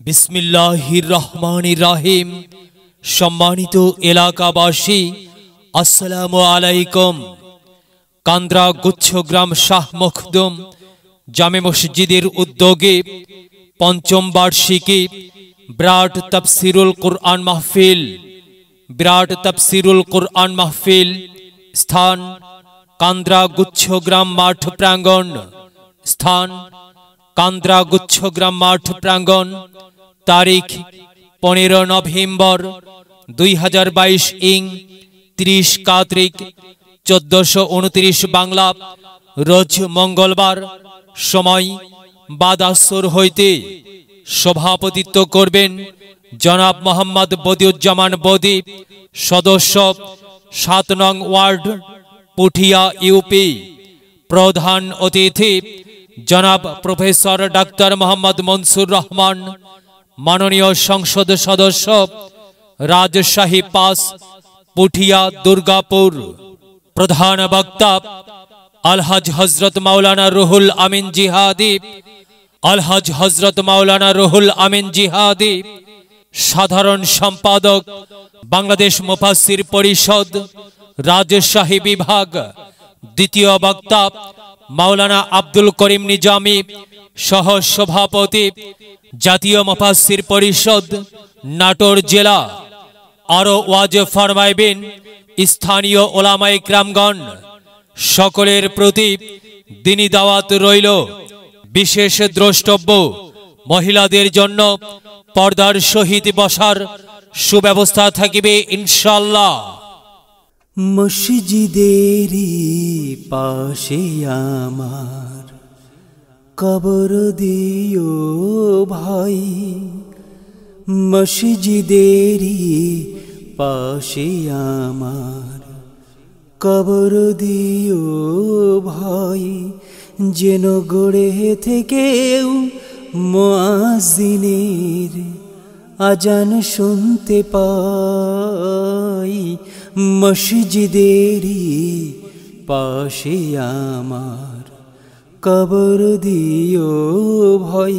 বিসমিল্লাহির রহমানির রহিম। সম্মানিত এলাকাবাসী, আসসালামু আলাইকুম। কান্দ্রা গুচ্ছগ্রাম শাহ মখদুম জামে মসজিদের উদ্যোগে পঞ্চম বার্ষিকী বিরাট তাফসিরুল কুরআন মাহফিল স্থান কান্দ্রা গুচ্ছগ্রাম মাঠ প্রাঙ্গণ। তারিখ 15 নভেম্বর 2022 ইং 30 কার্তিক 1429 বাংলা, রোজ মঙ্গলবার। সময় বাদাসর হইতে। সভাপতিত্ব করবেন জনাব মোহাম্মদ বদিউজ্জামান বদি, সদস্য 7 নং ওয়ার্ড, পুঠিয়া ইউপি। প্রধান অতিথি জনাব প্রফেসর ডাক্তার মোহাম্মদ মনসুর রহমান, মাননীয় সংসদ সদস্য, রাজশাহী 5, পুঠিয়া দুর্গাপুর। প্রধান বক্তা আলহাজ হযরত মাওলানা রুহুল আমিন জিহাদি। সাধারণ সম্পাদক বাংলাদেশ মুফাসসির পরিষদ, রাজশাহী বিভাগ। দ্বিতীয় বক্তা মাওলানা আব্দুল করিম নিজামী, সহ সভাপতি, জাতীয় মুফাসসির পরিষদ, নাটোর জেলা। আরো ওয়াজ ফরমাইবেন স্থানীয় ওলামায়ে কিরামগণ। সকলের প্রতি দ্বীনি দাওয়াত রইল। বিশেষ দ্রষ্টব্য, মহিলাদের জন্য পর্দার সহিত বসার সুব্যবস্থা থাকিবে ইনশাআল্লাহ। মসজিদেরই পাশে আমার কবর দিও ভাই, মসজিদেরই পাশে আমার কবর দিও ভাই, যেন গড়ে থেকেও মুয়াজ্জিনের আজান শুনতে পাই। মসজিদেরই পাশে আমার কবর দিও ভাই।